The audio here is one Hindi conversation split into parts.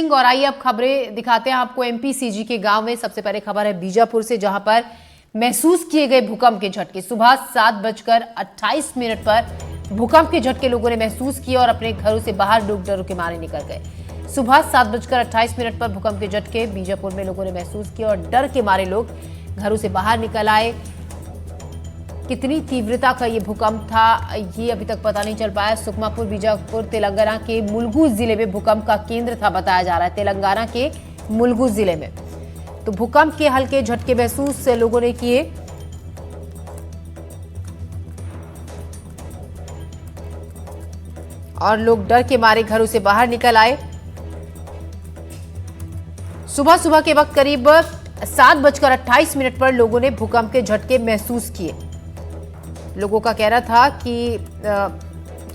और आइए अब खबरें दिखाते हैं आपको एमपीसीजी के गांव में। सबसे पहले खबर है बीजापुर से, जहां पर महसूस किए गए भूकंप के झटके। सुबह 7:28 पर भूकंप के झटके लोगों ने महसूस किए और अपने घरों से बाहर डूब डर के मारे निकल गए। सुबह 7:28 पर भूकंप के झटके बीजापुर में लोगों ने महसूस किए और डर के मारे लोग घरों से बाहर निकल आए। कितनी तीव्रता का ये भूकंप था, ये अभी तक पता नहीं चल पाया। सुकमापुर बीजापुर तेलंगाना के मुलुगु जिले में भूकंप का केंद्र था, बताया जा रहा है, तेलंगाना के मुलुगु जिले में। तो भूकंप के हल्के झटके महसूस लोगों ने किए। और लोग डर के मारे घरों से बाहर निकल आए। सुबह सुबह के वक्त करीब 7:28 पर लोगों ने भूकंप के झटके महसूस किए। लोगों का कहना था कि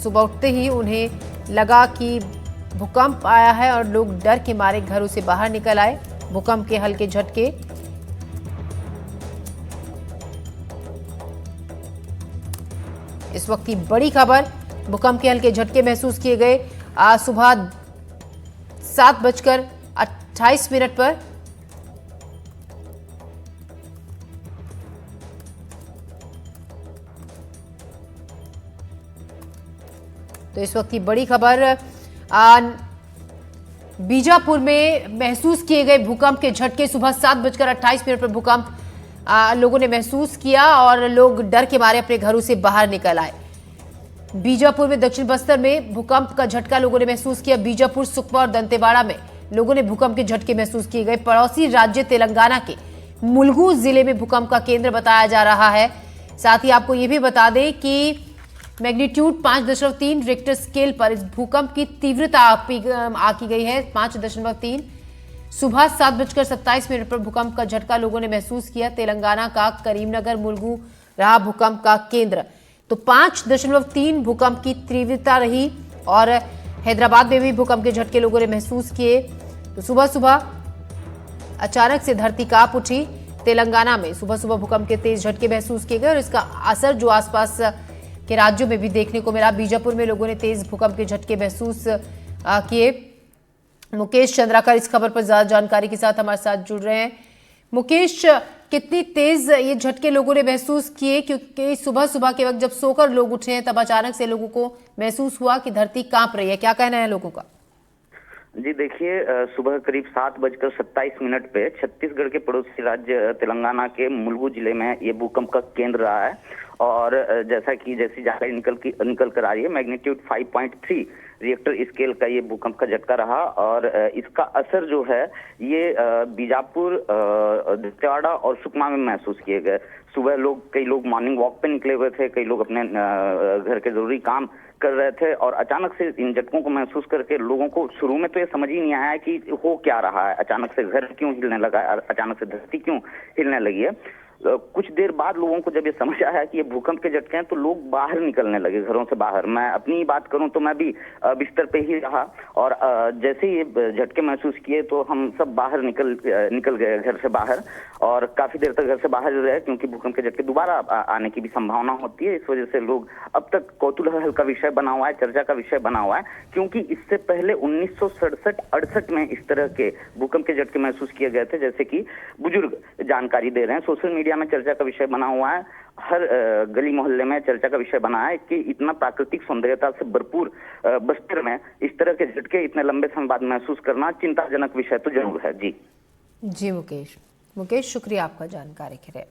सुबह उठते ही उन्हें लगा कि भूकंप आया है और लोग डर के मारे घरों से बाहर निकल आए। भूकंप के हल्के झटके। इस वक्त की बड़ी खबर, भूकंप के हल्के झटके महसूस किए गए आज सुबह 7:28 पर। तो इस वक्त की बड़ी खबर, बीजापुर में महसूस किए गए भूकंप के झटके। सुबह 7:28 पर भूकंप लोगों ने महसूस किया और लोग डर के मारे अपने घरों से बाहर निकल आए। बीजापुर में दक्षिण बस्तर में भूकंप का झटका लोगों ने महसूस किया। बीजापुर, सुकमा और दंतेवाड़ा में लोगों ने भूकंप के झटके महसूस किए गए। पड़ोसी राज्य तेलंगाना के मुलुगु जिले में भूकंप का केंद्र बताया जा रहा है। साथ ही आपको यह भी बता दें कि मैग्नीट्यूड 5.3 रिक्टर स्केल पर इस भूकंप की तीव्रता आंकी गई है, 5.3। सुबह 7:27 पर भूकंप का झटका लोगों ने महसूस किया। तेलंगाना का करीमनगर मुलुगु रहा भूकंप का केंद्र। तो 5.3 भूकंप की तीव्रता रही और हैदराबाद में भी भूकंप के झटके लोगों ने महसूस किए। तो सुबह सुबह अचानक से धरती कांप उठी। तेलंगाना में सुबह सुबह भूकंप के तेज झटके महसूस किए गए और इसका असर जो आसपास के राज्यों में भी देखने को मिला। बीजापुर में लोगों ने तेज भूकंप के झटके महसूस किए। मुकेश चंद्राकर इस खबर पर ज्यादा जानकारी के साथ हमारे साथ जुड़ रहे हैं। मुकेश, कितनी तेज ये झटके लोगों ने महसूस किए? क्योंकि सुबह सुबह के वक्त जब सोकर लोग उठे हैं तब अचानक से लोगों को महसूस हुआ कि धरती कांप रही है। क्या कहना है लोगों का? जी देखिए, सुबह करीब 7:27 पे छत्तीसगढ़ के पड़ोसी राज्य तेलंगाना के मुलुगु जिले में ये भूकंप का केंद्र रहा है। और जैसी जानकारी निकल कर आ रही है, मैग्नीट्यूड 5.3 रिएक्टर स्केल का ये भूकंप का झटका रहा। और इसका असर जो है ये बीजापुर, दंतेवाड़ा और सुकमा में महसूस किए गए। सुबह कई लोग मॉर्निंग वॉक पे निकले हुए थे, कई लोग अपने घर के जरूरी काम कर रहे थे और अचानक से इन झटकों को महसूस करके लोगों को शुरू में तो ये समझ ही नहीं आया कि हो क्या रहा है, अचानक से घर क्यों हिलने लगा, अचानक से धरती क्यों हिलने लगी है। कुछ देर बाद लोगों को जब ये समझ आया कि ये भूकंप के झटके हैं तो लोग बाहर निकलने लगे, घरों से बाहर। मैं अपनी बात करूं तो मैं भी बिस्तर पे ही रहा और जैसे ही ये झटके महसूस किए तो हम सब बाहर निकल गए घर से बाहर और काफी देर तक घर से बाहर रहे, क्योंकि भूकंप के झटके दोबारा आने की भी संभावना होती है। इस वजह से लोग अब तक कौतूहल का विषय बना हुआ है, चर्चा का विषय बना हुआ है, क्योंकि इससे पहले 1967-68 में इस तरह के भूकंप के झटके महसूस किए गए थे, जैसे कि बुजुर्ग जानकारी दे रहे हैं। सोशल मीडिया में चर्चा का विषय बना हुआ है, हर गली मोहल्ले में चर्चा का विषय बना है कि इतना प्राकृतिक सौंदर्यता से भरपूर बस्तर में इस तरह के झटके इतने लंबे समय बाद महसूस करना चिंताजनक विषय तो जरूर है। जी मुकेश, शुक्रिया आपका जानकारी के लिए।